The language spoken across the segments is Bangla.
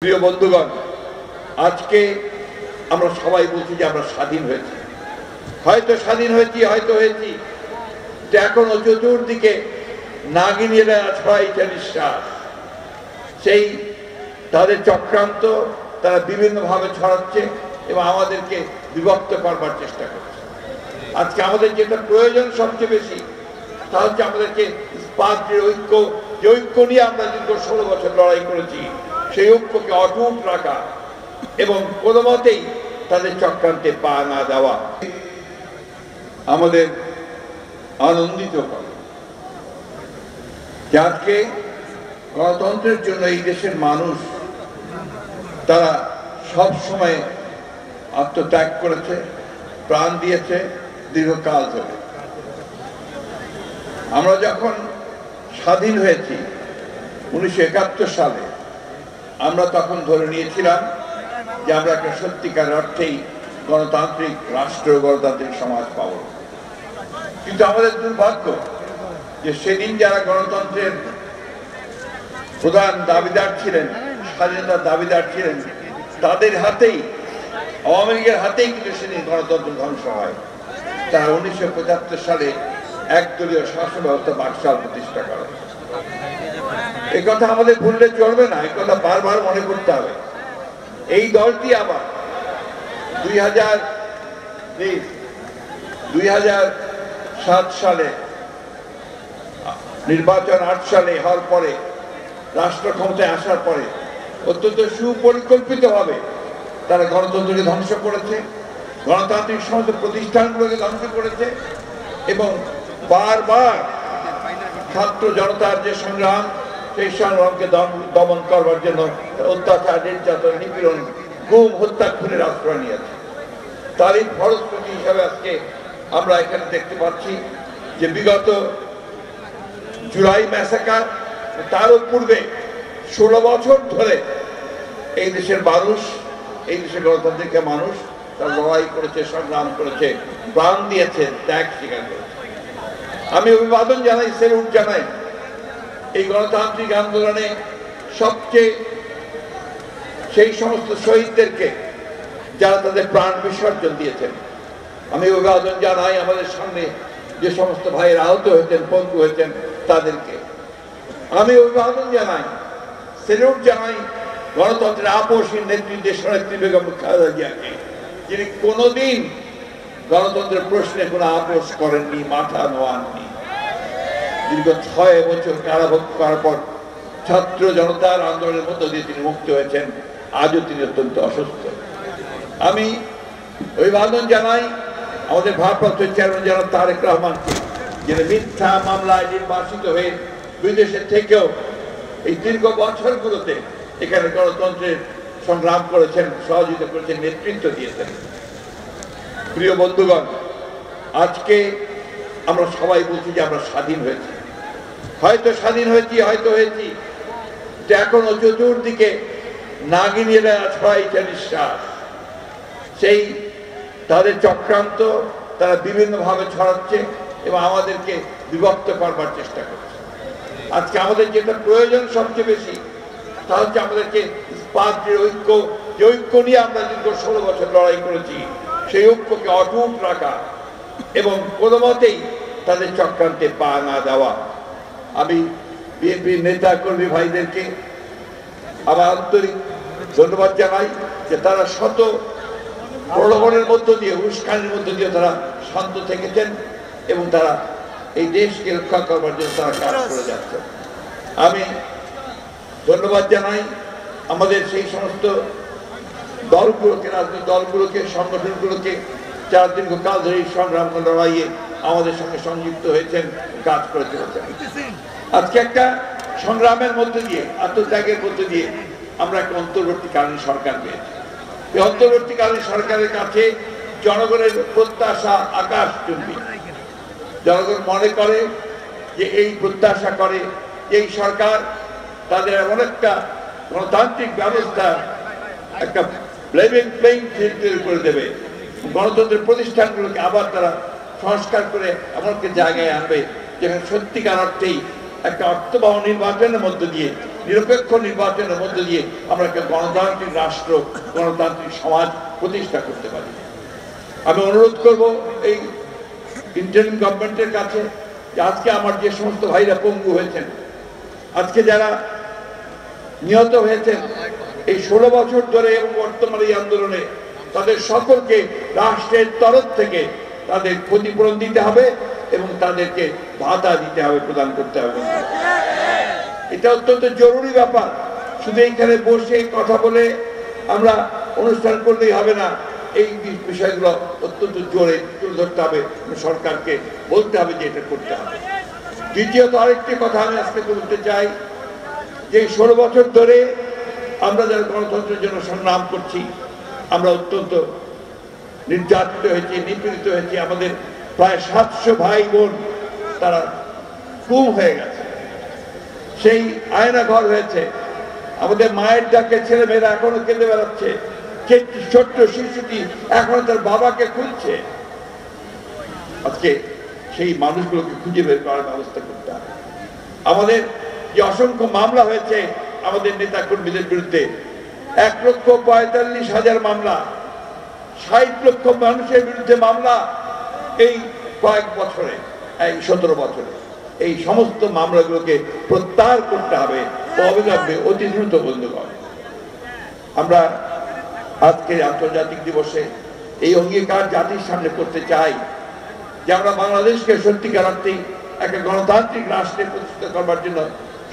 প্রিয় বন্ধুগণ, আজকে আমরা সবাই বলছি যে আমরা স্বাধীন হয়েছি, হয়তো স্বাধীন হয়েছি, হয়তো হয়েছি, এখনো চতুর্দিকে নাগিনীরা ছড়াইছে নিঃশ্বাস। সেই তাদের চক্রান্ত তারা বিভিন্নভাবে ছড়াচ্ছে এবং আমাদেরকে বিভক্ত করবার চেষ্টা করছে। আজকে আমাদের যেটা প্রয়োজন সবচেয়ে বেশি, তা হচ্ছে আমাদেরকে পার্টির ঐক্য, যে ঐক্য নিয়ে আমরা দীর্ঘ 16 বছর লড়াই করেছি, সেই ঐক্যকে অটুট রাখা এবং কোনো মতেই তাদের চক্রান্তে পা না দেওয়া আমাদের আনন্দিত করে। আজকে গণতন্ত্রের জন্য এই দেশের মানুষ তারা সব সময় আত্মত্যাগ করেছে, প্রাণ দিয়েছে দীর্ঘকাল ধরে। আমরা যখন স্বাধীন হয়েছি 1971 সালে, আমরা তখন ধরে নিয়েছিলাম যে আমরা একটা সত্যিকার অর্থেই গণতান্ত্রিক রাষ্ট্র, গণতান্ত্রিক সমাজ পাব। কিন্তু আমাদের দুর্ভাগ্য যে সেদিন যারা গণতন্ত্রের প্রধান দাবিদার ছিলেন, স্বাধীনতার দাবিদার ছিলেন, তাদের হাতেই, আওয়ামী লীগের হাতেই কিন্তু সেদিন গণতন্ত্র ধ্বংস হয়। তারা 1975 সালে একদলীয় শাসন ব্যবস্থা বাকশাল প্রতিষ্ঠা করে। এই কথা আমাদের ভুললে চলবে না, এই কথা বারবার মনে করতে হবে। এই দলটি আবার 2007 সালে নির্বাচন, 8 সালে হওয়ার পরে, রাষ্ট্র ক্ষমতায় আসার পরে অত্যন্ত সুপরিকল্পিতভাবে তারা গণতন্ত্রকে ধ্বংস করেছে, গণতান্ত্রিক সমস্ত প্রতিষ্ঠানগুলোকে ধ্বংস করেছে এবং বারবার ছাত্র জনতার যে সংগ্রাম, সেই সংগ্রামকে দমন করবার জন্য অত্যাচার, নির্যাতন, নিপীড়ন, গুম, হত্যা, খুনের আশ্রয় নিয়েছে। তারই ফলশ্রুতি হিসাবে আজকে আমরা এখানে দেখতে পাচ্ছি যে বিগত জুলাই ম্যাসাকার, তারও পূর্বে 16 বছর ধরে এই দেশের মানুষ, এই দেশের গণতান্ত্রিক মানুষ তারা লড়াই করেছে, সংগ্রাম করেছে, প্রাণ দিয়েছে, ত্যাগ স্বীকার করেছে। আমি অভিবাদন জানাই, সেলুট জানাই এই গণতান্ত্রিক আন্দোলনে সবচেয়ে সেই সমস্ত শহীদদেরকে যারা তাদের প্রাণ বিসর্জন দিয়েছেন। আমি অভিবাদন জানাই আমাদের সামনে যে সমস্ত ভাইয়ের আহত হয়েছেন, পঙ্গু হয়েছেন, তাদেরকে আমি অভিবাদন জানাই, সেলুট জানাই গণতন্ত্রের আপসহীন নেত্রী, দেশনেত্রী বেগম খালেদা জিয়াকে, যিনি কোনোদিন গণতন্ত্রের প্রশ্নে কোনো আপোষ করেননি, মাথা নোয়াননি। দীর্ঘ 6 বছর কারাভোগ করার পর ছাত্র জনতার আন্দোলনের মধ্য দিয়ে তিনি মুক্ত হয়েছেন। আজও তিনি অত্যন্ত অসুস্থ। আমি অভিবাদন জানাই আমাদের ভারপ্রাপ্ত চেয়ারম্যান জনাব তারেক রহমানকে, যিনি মিথ্যা মামলায় নির্বাসিত হয়ে বিদেশে থেকেও এই দীর্ঘ বছরগুলোতে এখানে গণতন্ত্রের সংগ্রাম করেছেন, সহযোগিতা করেছেন, নেতৃত্ব দিয়েছেন। প্রিয় বন্ধুগণ, আজকে আমরা সবাই বলছি যে আমরা স্বাধীন হয়েছি, হয়তো স্বাধীন হয়েছি, হয়তো হয়েছি, এখনো চতুর্দিকে নাগিনীরা ছড়াইছে নিঃশ্বাস। সেই তাদের চক্রান্ত তারা বিভিন্নভাবে ছড়াচ্ছে এবং আমাদেরকে বিভক্ত করবার চেষ্টা করছে। আজকে আমাদের যেটা প্রয়োজন সবচেয়ে বেশি, তা হচ্ছে আমাদেরকে পার্টির ঐক্য, যে ঐক্য নিয়ে আমরা দীর্ঘ 16 বছর লড়াই করেছি, সেই ঐক্যকে অটুট রাখা এবং কোনো মতেই তাদের চক্রান্তে পা না দেওয়া। আমি বিএনপির নেতা কর্মী ভাইদেরকে আমার আন্তরিক ধন্যবাদ জানাই যে তারা শত প্রলোভনের মধ্য দিয়ে, উস্কানির মধ্য দিয়ে তারা শান্ত থেকেছেন এবং তারা এই দেশকে রক্ষা করবার জন্য তারা কাজ করে যাচ্ছেন। আমি ধন্যবাদ জানাই আমাদের সেই সমস্ত দলগুলোকে, রাজনৈতিক দলগুলোকে, সংগঠনগুলোকে, যারা দীর্ঘকাল ধরে এই সংগ্রাম লড়াইয়ে আমাদের সঙ্গে সংযুক্ত হয়েছেন, কাজ করে চলেছেন। আজকে একটা সংগ্রামের মধ্যে দিয়ে, আত্মত্যাগের মধ্যে দিয়ে আমরা একটা অন্তর্বর্তীকালীন সরকার পেয়েছি। এই অন্তর্বর্তীকালীন সরকারের কাছে জনগণের প্রত্যাশা আকাশচুম্বী। জনগণ মনে করে যে এই প্রত্যাশা করে এই সরকার তাদের এমন একটা গণতান্ত্রিক ব্যবস্থা, একটা লেভেল প্লেইং ফিল্ড তৈরি করে দেবে, গণতন্ত্রের প্রতিষ্ঠানগুলোকে আবার তারা সংস্কার করে এমন একটা জায়গায় আনবে যেখানে সত্যিকার অর্থেই একটা অর্থবহ নির্বাচনের মধ্য দিয়ে নিরপেক্ষ নির্বাচনের মধ্যে দিয়ে আমরা একটা গণতান্ত্রিক রাষ্ট্র, গণতান্ত্রিক সমাজ প্রতিষ্ঠা করতে পারি। আমি অনুরোধ করব এই ইন্টারিম গভর্নমেন্টের কাছে যে আজকে আমার যে সমস্ত ভাইরা পঙ্গু হয়েছেন, আজকে যারা নিহত হয়েছেন এই 16 বছর ধরে এবং বর্তমানে এই আন্দোলনে, তাদের সকলকে রাষ্ট্রের তরফ থেকে তাদের ক্ষতিপূরণ দিতে হবে এবং তাদেরকে ভাতা দিতে হবে, প্রদান করতে হবে। এটা অত্যন্ত জরুরি ব্যাপার। শুধু এইখানে বসে কথা বলে আমরা অনুষ্ঠান করলেই হবে না, এই বিষয়গুলো অত্যন্ত জোরে তুলে ধরতে হবে, সরকারকে বলতে হবে যে এটা করতে হবে। দ্বিতীয়ত আরেকটি কথা আমি আজকে বলতে চাই যে 16 বছর ধরে আমরা যারা গণতন্ত্রের জন্য সংগ্রাম করছি, আমরা অত্যন্ত নির্যাতিত হয়েছি, নিপীড়িত হয়েছি। আমাদের প্রায় 700 ভাই বোন তারা গুম হয়ে গেছে, সেই আয়না ঘর হয়েছে। আমাদের মায়ের ডাকে ছেলেমেয়েরা এখনো কেঁদে বেড়াচ্ছে, ছোট্ট শিশুটি এখনো তার বাবাকে খুঁজছে। আজকে সেই মানুষগুলোকে খুঁজে বের করার ব্যবস্থা করতে হবে। আমাদের যে অসংখ্য মামলা হয়েছে আমাদের নেতা কর্মীদের বিরুদ্ধে, 1,45,000 মামলা, 60 লক্ষ মানুষের বিরুদ্ধে মামলা এই কয়েক বছরে, এই 17 বছরে। এই সমস্ত মামলাগুলোকে প্রত্যাহার করতে হবে অবিলম্বে, অতি দ্রুত বন্ধ করে। আমরা আজকে আন্তর্জাতিক দিবসে এই অঙ্গীকার জাতির সামনে করতে চাই যে আমরা বাংলাদেশকে সত্যিকার অর্থে একটা গণতান্ত্রিক রাষ্ট্রে প্রতিষ্ঠিত করবার জন্য,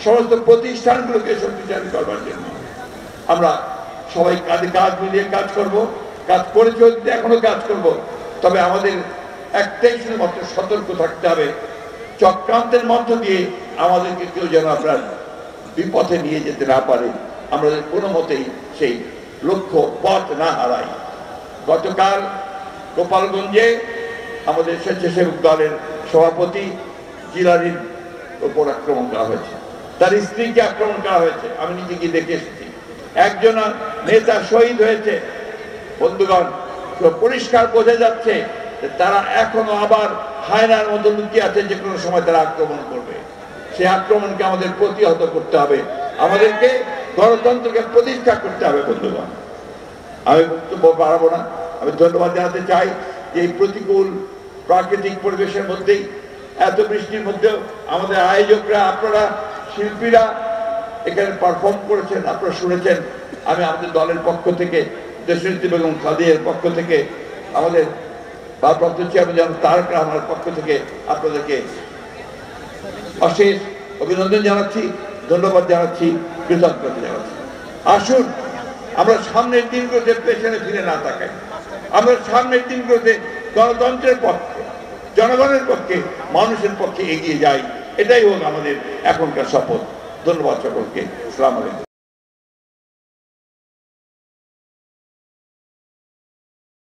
সমস্ত প্রতিষ্ঠানগুলোকে শক্তিশালী করবার জন্য আমরা সবাই কাঁধে কাঁধ মিলিয়ে কাজ করব, কাজ করে চলতে, এখনো কাজ করব। তবে আমাদের একটাই শুধুমাত্র সতর্ক থাকতে হবে, চক্রান্তের মধ্য দিয়ে আমাদেরকে কেউ যেন আপনার বিপথে নিয়ে যেতে না পারে, আমরা কোনো মতেই সেই লক্ষ্য পথ না হারাই। গতকাল গোপালগঞ্জে আমাদের স্বেচ্ছাসেবক দলের সভাপতি জিলানির উপর আক্রমণ করা হয়েছে, তার স্ত্রীকে আক্রমণ করা হয়েছে। আমি নিজে গিয়ে দেখে এসেছি। একজন নেতা শহীদ হয়েছে। বন্ধুগণ, পরিষ্কার বোঝা যাচ্ছে যে তারা এখনো আবার হায়নার মতো লুকিয়ে আছে, যে কোনো সময় তারা আক্রমণ করবে। সেই আক্রমণকে আমাদের প্রতিহত করতে হবে, আমাদেরকে গণতন্ত্রকে প্রতিষ্ঠা করতে হবে। বন্ধুগণ, আমি বক্তব্য বাড়াবো না। আমি ধন্যবাদ জানাতে চাই যে এই প্রতিকূল প্রাকৃতিক পরিবেশের মধ্যেই, এত বৃষ্টির মধ্যেও আমাদের আয়োজকরা, আপনারা শিল্পীরা এখানে পারফর্ম করেছেন, আপনারা শুনেছেন। আমি আমাদের দলের পক্ষ থেকে, দেশনেত্রী বেগম খালেদার পক্ষ থেকে, আমাদের ভারপ্রাপ্ত চেয়ারম্যান তারেক রহমানের পক্ষ থেকে আপনাদেরকে অশেষ অভিনন্দন জানাচ্ছি, ধন্যবাদ জানাচ্ছি, কৃতজ্ঞতা জানাচ্ছি। আসুন আমরা সামনের দিনগুলোতে পেছনে ফিরে না তাকাই, আমরা সামনের দিনগুলোতে গণতন্ত্রের পক্ষে, জনগণের পক্ষে, মানুষের পক্ষে এগিয়ে যাই। এটাই হোক আমাদের এখনকার শপথ। ধন্যবাদ সকলকে। আসসালামু আলাইকুম।